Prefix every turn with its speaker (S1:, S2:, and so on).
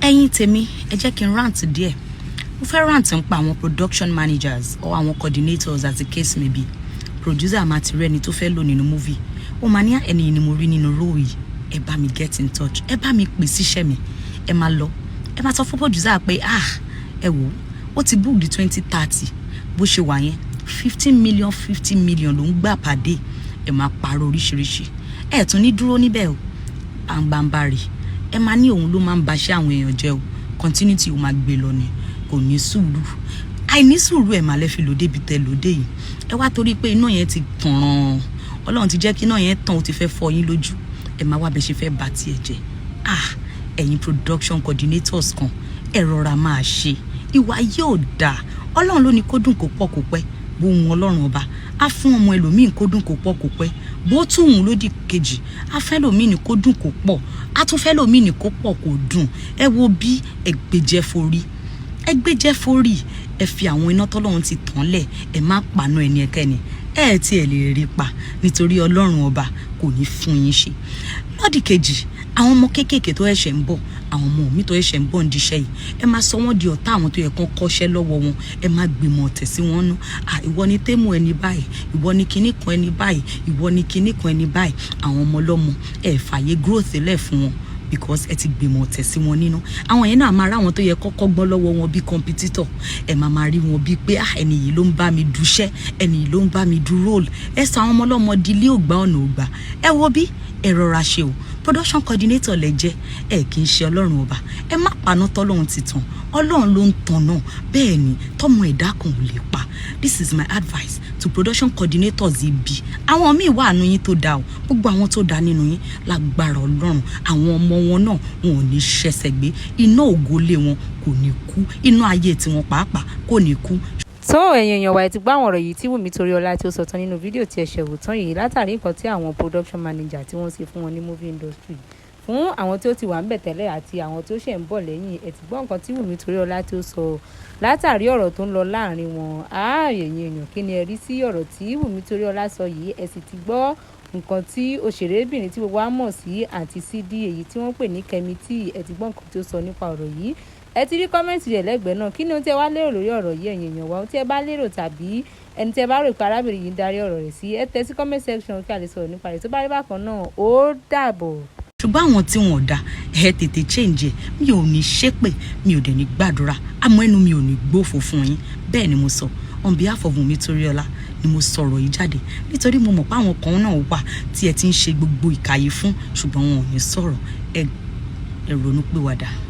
S1: ẹ̀yin tèmi ẹ jẹ́ kí n rant díẹ̀. Mo fẹ́ rant nípa àwọn production managers or àwọn coordinators as the case may be. Producer máa ti rẹ́ni tó fẹ́ lò nínú movie. Ó máa ní ẹni yìí ni mo rí nínú role yìí. Ẹ bá mi get in touch. Ẹ bá mi pè síṣẹ́ mi. Ẹ máa lọ. Ẹ máa sọ fún producer pé ẹ wò ó ti book di 2030 bó ṣe wà yẹn 50 million ló ń gbà per day. Ẹ máa pààrọ̀ oríṣiríṣi. Ẹ tún ní dúró níbẹ̀ o. Àǹbàǹbàrì. Ẹ máa ní òun ló máa ń baṣẹ́ àwọn èèyàn jẹ́ o. Continuity ó máa gbé lọ ni. Kò ní sùúrù. Àìní sùúrù ẹ̀ máa lẹ́ fi lòdì bí tẹ lòdì yìí. Ẹ wá torí pé iná yẹn ti tàn. Ọlọ́run ti jẹ́ kí iná yẹn tàn ó ti fẹ́ fọ́ yín lójú. Ẹ máa wá bẹ ṣe fẹ́ bà tiẹ̀ jẹ́. Ẹ̀yin production coordinators kan ẹ rọra máa ṣe. Ìwà yóò dáa. Ọlọ́run ló ní kó dùn kó pọ̀ kó pẹ́. Bó hun Ọlọ́run ọba á fún ọmọ ẹlòmíì kó dùn kó pọ̀ kó pẹ́. Bó tún hun lódì kejì á fẹ́ lòmíì ní kó dùn kó pọ̀. Á tún fẹ́ lòmíì ní kó pọ̀ kó dùn. Ẹ wo bí ẹgbẹ́jẹ́ forí. Ẹgbẹ́jẹ́ forí. Ẹ fi àwọn iná tọ́lọ́run ti tàn lẹ̀. Ẹ má paná ẹni ẹkẹ́ni. Ẹ tí ẹ lè rí pa nítorí Ọlọ́run ọba kò ní fún yín ṣe. Lọ́dì kejì àwọn ọmọ kéékèèké tó ẹ̀ṣẹ̀ ń bọ̀ àwọn ọmọ mi tó ẹ̀ṣẹ̀ ń bọ̀ ń diṣẹ́ yìí ẹ máa sọ wọ́n di ọ̀tá àwọn tó yẹ kán kọ́ṣẹ́ lọ́wọ́ wọn ẹ máa gbìmọ̀ ọ̀tẹ̀ sí wọn nú ìwọ ni témù ẹni báyìí ìwọ ni kinní kan ẹni báyìí ìwọ ni kinní kan ẹni báyìí àwọn ọmọ ọlọ́mọ ẹ fàyè growth lẹ̀ fún wọn because ẹ ti gbìmọ̀ ọ̀tẹ̀ sí wọn nínú àwọn yẹn náà máa ráwọn tó yẹ kọ́kọ́ gbọ́n lọ́wọ́ wọn bí competitor ẹ máa rí wọn bí pé ẹni yìí ló ń bá mi duṣẹ́ ẹni yìí ló ń bá mi du role ẹ sọ àwọn ọmọ ọlọ́mọ di ilé ògbà ọ̀nà ògbà ẹ wo bí ẹ rọra ṣe o production coordinator lẹ jẹ́ ẹ kì í ṣe Ọlọ́run ọba ẹ má paná tọ́lọ́run ti tàn Ọlọ́run ló ń tàn náà bẹ́ẹ̀ ni tọ́mọ ẹ̀dá kan ò lè pa this is my advice to production coordinators ibi àwọn míì wà nínú yín tó dáa o gbogbo àwọn tó dáa nínú yín lágbára Ọlọ́run àwọn ọmọ wọn náà wọn ò ní ṣẹ̀ṣẹ̀ gbé iná ògólé wọn kò ní kú iná ayé tiwọn pàápàá kò ní kú.
S2: So ẹ̀yin èèyàn wa ẹ ti gbọ́ àwọn ọ̀rọ̀ yìí tí Wùmí Toríọlá tí ó sọ tán nínú fídíò tí ẹ ṣẹ̀wò tán yìí látàrí nǹkan tí àwọn production manager tí wọ́n ṣe fún wọn ní movie industry fún àwọn tí ó ti wà ń bẹ̀ tẹ́lẹ̀ àti àwọn tí ó ṣẹ̀ ń bọ̀ lẹ́yìn ẹ ti gbọ́ nǹkan tí Wùmí Toríọlá tí ó sọ látàrí ọ̀rọ̀ tó ń lọ láàrin wọn ẹ̀yin èèyàn kí ni ẹ rí sí ọ̀rọ̀ tí Wùmí Toríọlá sọ yìí ẹ sì ti gbọ́ nǹkan tí òṣèrébìnrin tí gbogbo wa mọ̀ sí àǹtí Sídí èyí tí wọ́n pè ní Kẹ́mi T ẹ ti gbọ́ nǹkan tí ó sọ nípa ọ̀rọ̀ yìí ẹ ti rí kọ́mẹ́ǹtì rẹ̀ lẹ́gbẹ̀ẹ́ náà kí ni ohun tí ẹ wá lérò lórí ọ̀rọ̀ yìí ẹ̀yin èèyàn wa ohun tí ẹ bá lérò tàbí ẹni tí ẹ bá rò pé arábìnrin yìí ń darí ọ̀rọ̀ rẹ̀ sí ẹ tẹ sí comment section kí a lè sọ̀rọ̀ nípa rẹ̀ tó bá rí bákan náà ó dàbọ̀.
S1: ṣùgbọ́n àwọn tí wọn ò dá ẹ tètè change mi ò ní ṣépè mi ò dẹ̀ ní gbàdúrà àmọ́ ẹnu mi ò ní gbófo fún yín bẹ́ẹ̀ ni mo sọ on behalf of Wùmí Toríọlá ni mo sọ̀rọ̀ yìí jáde nítorí mo mọ̀ pé àwọn kan náà wà tí ẹ ti ń ṣe gbogbo ìkàyé fún ṣùgbọ́n wọn ò ní sọ̀rọ̀ ẹ ronú pìwàdà.